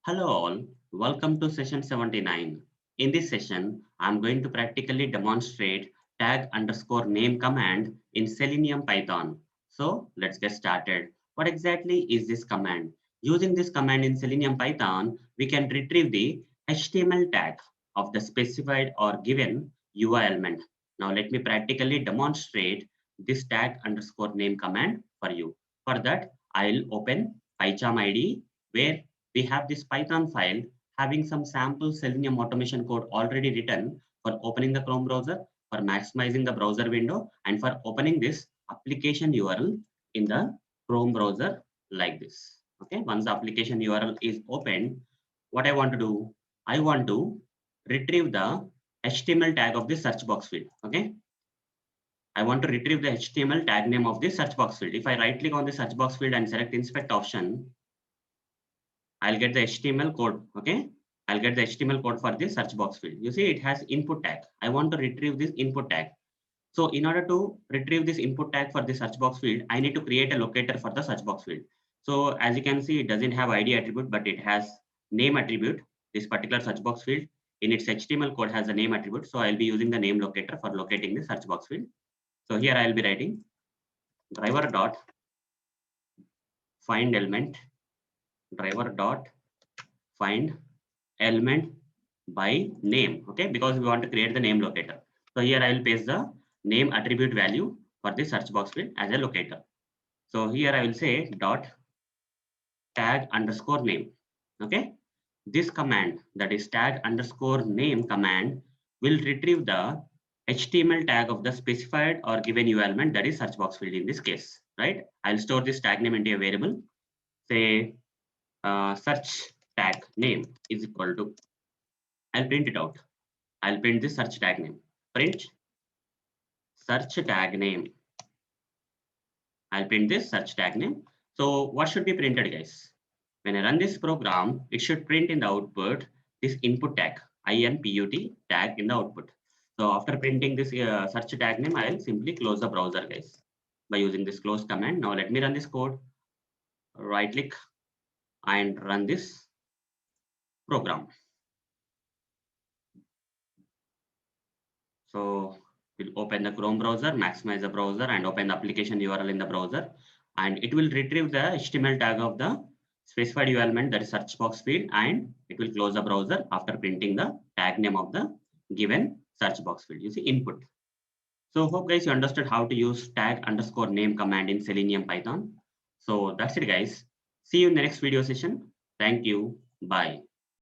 Hello all, welcome to session 79. In this session, I'm going to practically demonstrate tag underscore name command in Selenium Python. So let's get started. What exactly is this command? Using this command in Selenium Python, we can retrieve the HTML tag of the specified or given UI element. Now let me practically demonstrate this tag underscore name command for you. For that, I'll open PyCharm IDE where we have this Python file having some sample Selenium automation code already written for opening the Chrome browser, for maximizing the browser window, and for opening this application URL in the Chrome browser like this. Okay, once the application URL is opened, what I want to do, I want to retrieve the HTML tag of the search box field. Okay, I want to retrieve the HTML tag name of the search box field. If I right click on the search box field and select inspect option, I'll get the HTML code. Okay. I'll get the HTML code for this search box field. You see, it has input tag. I want to retrieve this input tag. So in order to retrieve this input tag for the search box field, I need to create a locator for the search box field. So as you can see, it doesn't have ID attribute, but it has name attribute. This particular search box field in its HTML code has a name attribute. So I'll be using the name locator for locating the search box field. So here I'll be writing driver dot find element, driver dot find element by name. Okay, because we want to create the name locator. So here I will paste the name attribute value for the search box field as a locator. So here I will say dot tag underscore name. Okay, this command, that is tag underscore name command, will retrieve the HTML tag of the specified or given UI element, that is search box field in this case, right? I'll store this tag name into a variable. Say search tag name is equal to, I'll print it out. I'll print this search tag name. Print search tag name. I'll print this search tag name. So what should be printed, guys? When I run this program, it should print in the output this input tag, input tag in the output. So after printing this search tag name, I'll simply close the browser, guys, by using this close command. Now let me run this code. Right click and run this program. So we'll open the Chrome browser, maximize the browser, and open the application URL in the browser. And it will retrieve the HTML tag of the specified URL element, that is search box field, and it will close the browser after printing the tag name of the given search box field. You see input. So hope guys you understood how to use tag underscore name command in Selenium Python. So that's it, guys. See you in the next video session. Thank you. Bye.